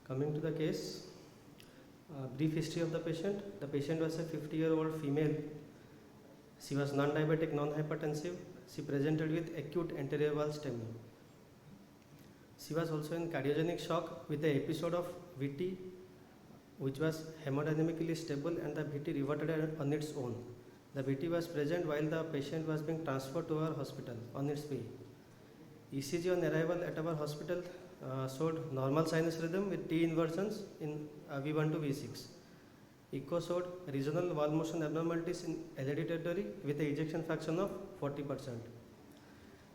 Coming to the case, brief history of the patient. The patient was a 50-year-old female. She was non-diabetic, non-hypertensive. She presented with acute anterior wall STEMI. She was also in cardiogenic shock with an episode of VT, which was hemodynamically stable, and the VT reverted on its own. The VT was present while the patient was being transferred to our hospital on its way. ECG on arrival at our hospital showed normal sinus rhythm with T inversions in V1 to V6. Echo showed regional wall motion abnormalities in LAD territory with an ejection fraction of 40%.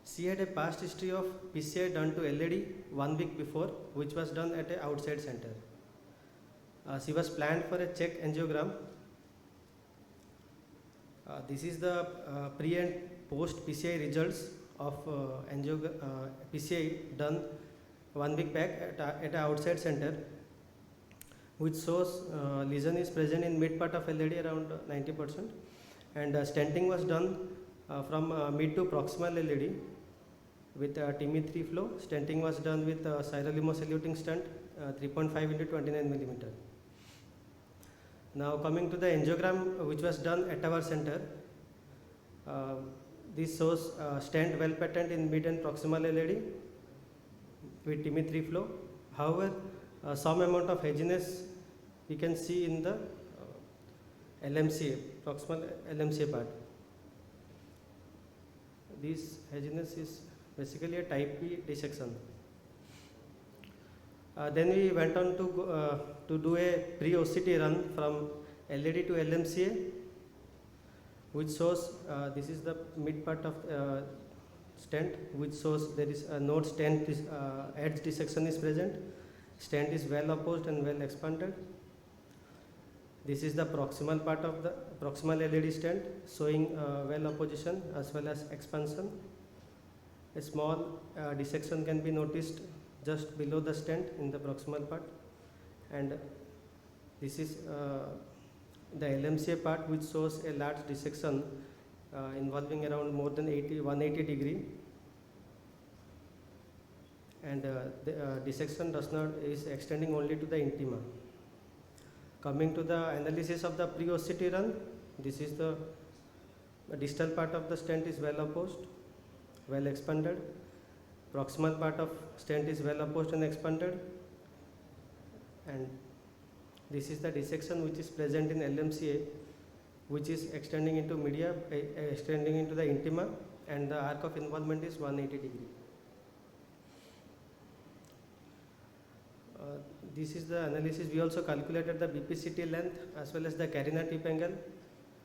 She had a past history of PCI done to LAD 1 week before, which was done at an outside center. She was planned for a check angiogram. This is the pre and post PCI results of PCI done 1 week back at an outside center, which shows lesion is present in mid part of LAD around 90%, and stenting was done from mid to proximal LAD with TIMI-3 flow. Stenting was done with sirolimus eluting stent 3.5 into 29 millimeter. Now coming to the angiogram which was done at our center, this shows stent well patterned in mid and proximal LAD with TIMI-3 flow. However, some amount of haziness we can see in the LMCA, proximal LMCA part. This haziness is basically a type B dissection. Then we went on to do a pre-OCT run from LAD to LMCA, which shows this is the mid part of stent, which shows there is a node stent edge dissection is present. Stent is well opposed and well expanded. This is the proximal part of the proximal LAD stent, showing well opposition as well as expansion. A small dissection can be noticed just below the stent in the proximal part, and this is the LMCA part, which shows a large dissection involving around more than 180 degree, and the dissection is extending only to the intima. Coming to the analysis of the pre-OCT run, this is the distal part of the stent is well opposed, well expanded. Proximal part of stent is well opposed and expanded, and this is the dissection which is present in LMCA, which is extending into media, extending into the intima, and the arc of involvement is 180 degree. This is the analysis. We also calculated the BPCT length as well as the Carina tip angle,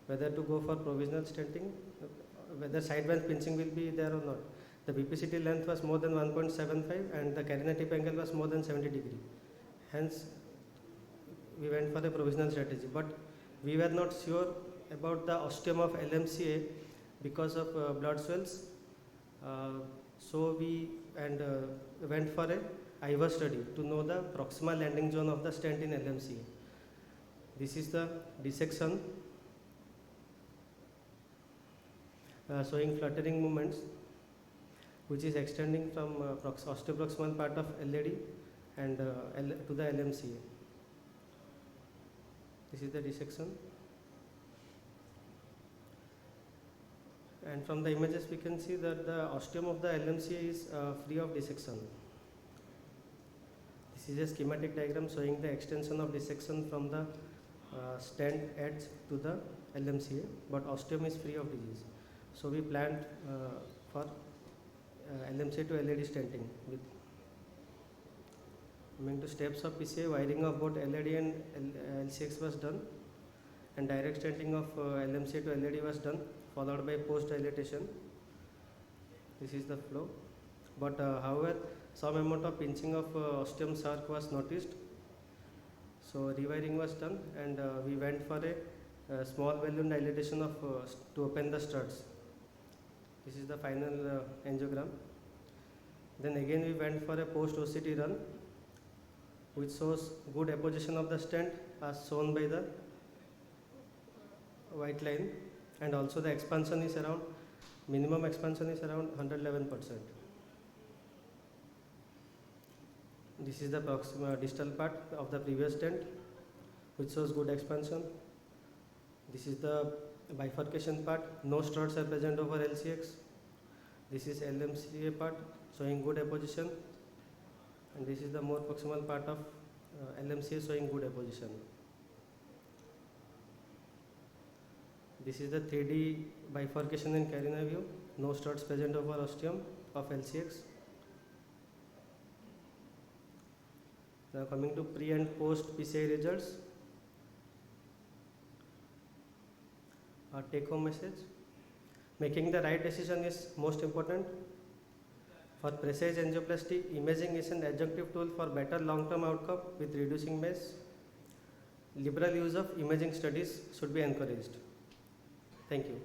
whether to go for provisional stenting, whether sideband pinching will be there or not. The BPCT length was more than 1.75 and the Carina tip angle was more than 70 degree. Hence, we went for a provisional strategy, but we were not sure about the ostium of LMCA because of blood swells. So we went for a IVA study to know the proximal landing zone of the stent in LMCA. This is the dissection showing fluttering movements, which is extending from osteoproximal part of LAD and to the LMCA. This is the dissection, and from the images we can see that the ostium of the LMCA is free of dissection. This is a schematic diagram showing the extension of dissection from the stent edge to the LMCA, but ostium is free of disease. So we planned for LMCA to LAD stenting. Coming to steps of PCI, wiring of both LAD and LCX was done, and direct stenting of LMCA to LAD was done, followed by post dilatation. This is the flow, but however, some amount of pinching of ostium sarc was noticed. So rewiring was done, and we went for a small balloon dilatation of to open the studs. This is the final angiogram. Then again we went for a post OCT run, which shows good apposition of the stent as shown by the white line, and also the expansion is around, minimum expansion is around 111%. This is the proximal distal part of the previous stent, which shows good expansion. This is the bifurcation part. No struts are present over LCX. This is LMCA part showing good apposition, and this is the more proximal part of LMCA showing good apposition. This is the 3D bifurcation in carina view. No struts present over ostium of LCX. Now coming to pre and post PCI results. Our take home message: making the right decision is most important. For precise angioplasty, imaging is an adjunctive tool for better long-term outcome with reducing mass. Liberal use of imaging studies should be encouraged. Thank you.